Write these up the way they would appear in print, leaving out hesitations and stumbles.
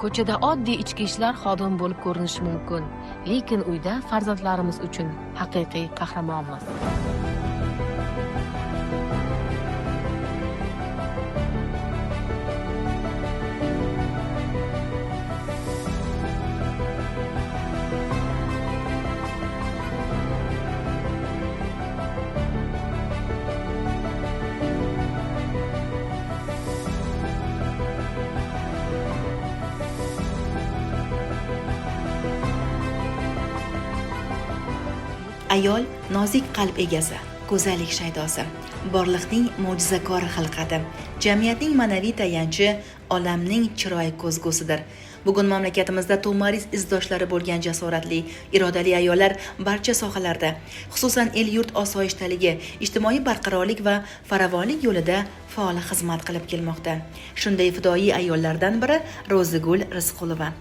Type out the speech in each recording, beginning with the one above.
Ko'chada oddiy ichki ishlar xodimi bo'lib ko'rinishi mumkin, lekin uyda farzandlarimiz uchun haqiqiy qahramonmiz. Ayol nozik qalb egasi, go'zallik shaydosi, borliqning mo'jizakor xilqati, jamiyatning ma'naviy tayanchi, olamning chiroy ko'zgusidir. Bugun mamlakatimizda to'maris izdoshlari bo'lgan jasoratli, irodali ayollar barcha sohalarda, xususan el-yurt osoyishtaligi, ijtimoiy barqarorlik va farovonlik yo'lida faol xizmat qilib kelmoqda. Shunday fidoyi ayollardan biri Ro'zigul Rizqulova.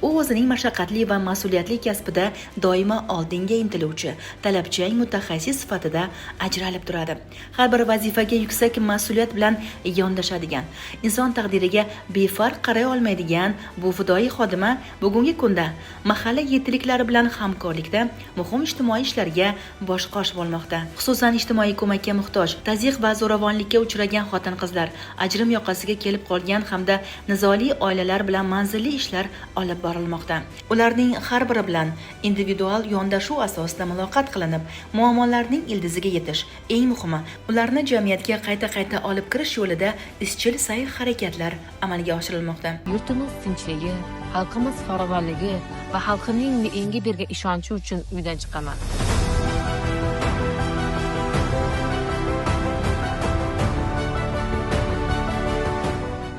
U o'zining mashaqqatli va mas'uliyatli kasbida doimo oldinga intiluvchi, talabchan mutaxassis sifatida ajralib turadi. Har bir vazifaga yuksak mas'uliyat bilan yondashadigan, inson taqdiriga befarq qaray olmaydigan bu fidoyi xodima bugungi kunda mahalla yetkiliklari bilan hamkorlikda muhim ijtimoiy ishlarga bosh-qosh bo'lmoqda. Xususan ijtimoiy ko'makka muhtoj, tazyiq va zo'ravonlikka uchragan xotin-qizlar, ajrim yoqasiga kelib qolgan hamda nizoli oilalar bilan manzilli ishlar olib borilmoqda. Ularning har biri bilan individual yondashuv asosida muloqot qilinib, muammolarning ildiziga yetish, eng muhimi, ularni jamiyatga qayta olib kirish yo'lida izchil sa'y-harakatlar amalga oshirilmoqda. Yurtimiz tinchligi, xalqimiz farovonligi va xalqining menga bergan ishonchi uchun uydan chiqaman.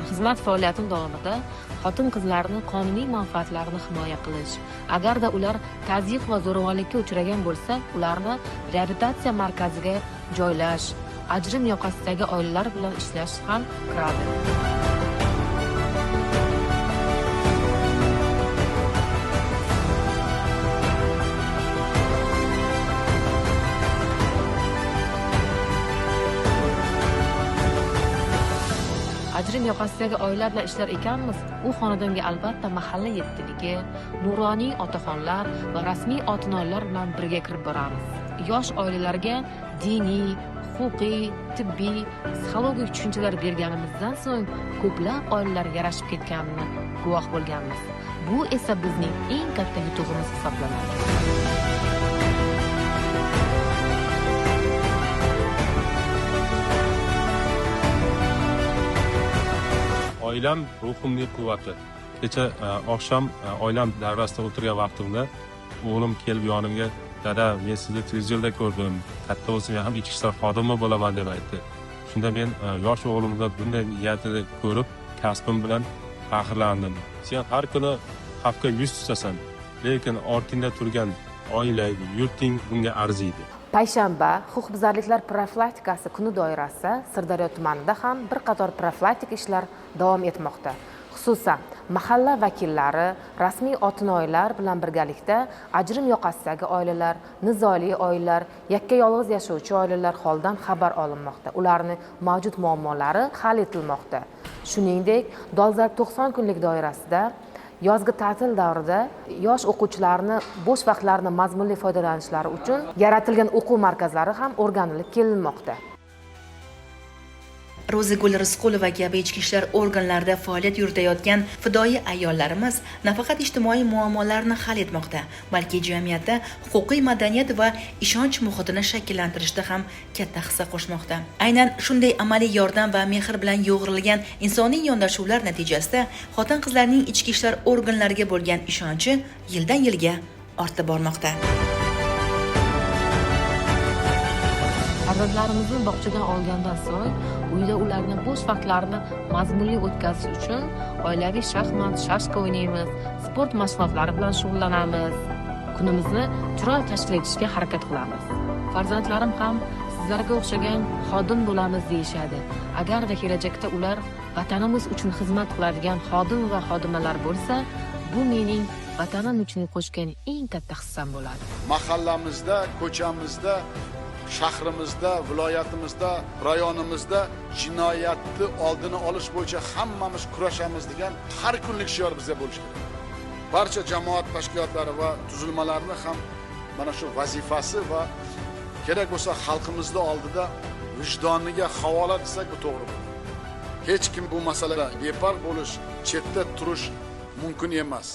Xizmat faoliyatim davomida xotin-qizlarni qonuniy manfaatlarini himoya qilish, agarda ular tazyiq va zo'ravonlikka uchragan bo'lsa, ularni reabilitatsiya markaziga joylash, ajrim yoqasidagi oilalar bilan ishlash ham kiradi. Ajrim yoqasidagi oilalar bilan ishlar ekanmiz, u xonadonga albatta mahalla yetkiligi, nuroniy otaxonlar va rasmiy otinoylar bilan birga kirib boramiz. Yosh oilalarga diniy, huquqiy, tibbiy, psixologik tushunchalar berganimizdan so'ng ko'plab oilalar yarashib ketganini guvoh bo'lganmiz. Bu esa bizning eng katta yutug'imiz hisoblanadi. Oilam ruhimning quvvati. Kecha oqshom oilam davrasida o'tirgan vaqtimda o'g'lim kelib yonimga, "Dada, men sizni televizorda ko'rdim. Katta bo'lsam ham ichki ishlar xodimi bo'laman" deb aytdi. Shunda men yosh o'g'limda bunday niyatini ko'rib, kasbim bilan faxrlandim. Sen har kuni xavfga yuz tutasan, lekin ortingda turgan oila, yurting bunga arziydi. Payshanba huquqbuzarliklar profilaktikasi kuni doirasida Sirdaryo tumanida ham bir qator profilaktik ishlar davom etmoqda. Xususan, mahalla vakillari, rasmiy otinoylar bilan birgalikda ajrim yoqasidagi oilalar, nizoli oilalar, yakka yolg'iz yashovchi oilalar holidan xabar olinmoqda. Ularning mavjud muammolari hal etilmoqda. Shuningdek, dolzarb 90 kunlik doirasida yozgi ta'til davrida yosh o'quvchilarni bo'sh vaqtlarini mazmunli foydalanishlari uchun yaratilgan o'quv markazlari ham o'rganilib kelinmoqda. Ro'zigul Rizqulova kabi ichki ishlar organlarida faoliyat yuritayotgan fidoyi ayollarimiz nafaqat ijtimoiy muammolarni hal etmoqda, balki jamiyatda huquqiy madaniyat va ishonch muhitini shakllantirishda ham katta hissa qo'shmoqda. Aynan shunday amaliy yordam va mehr bilan yo'g'rilgan insoniy yondashuvlar natijasida xotin-qizlarning ichki ishlar organlariga bo'lgan ishonchi yildan yilga ortib bormoqda. Farzandlarimizni bog'chadan olgandan so'ng uyda ularning bo'sh vaqtlarini mazmunli o'tkazish uchun oilaviy shaxmat, shashka o'ynaymiz, sport mashg'ulotlari bilan shug'ullanamiz. Kunimizni chiroyli tashkil etishga harakat qilamiz. Farzandlarim ham sizlarga o'xshagan xodim bo'lamiz deyishadi. Agarda kelajakda ular vatanimiz uchun xizmat qiladigan xodim va xodimalar bo'lsa, bu mening vatanim uchun qo'shgan eng katta hissam bo'ladi. Mahallamizda, ko'chamizda shahrimizda, viloyatimizda, rayonimizda jinoyatni oldini olish bo'yicha hammamiz kurashamiz degan har kunlik shior bizda bo'lishi kerak. Barcha jamoat tashkilotlari va tuzilmalarni ham mana shu vazifasi va kerak bo'lsa xalqimizning oldida vijdoniga havola desak bu to'g'ri bo'ladi. Hech kim bu masalada befarq bo'lish, chetda turish mumkin emas.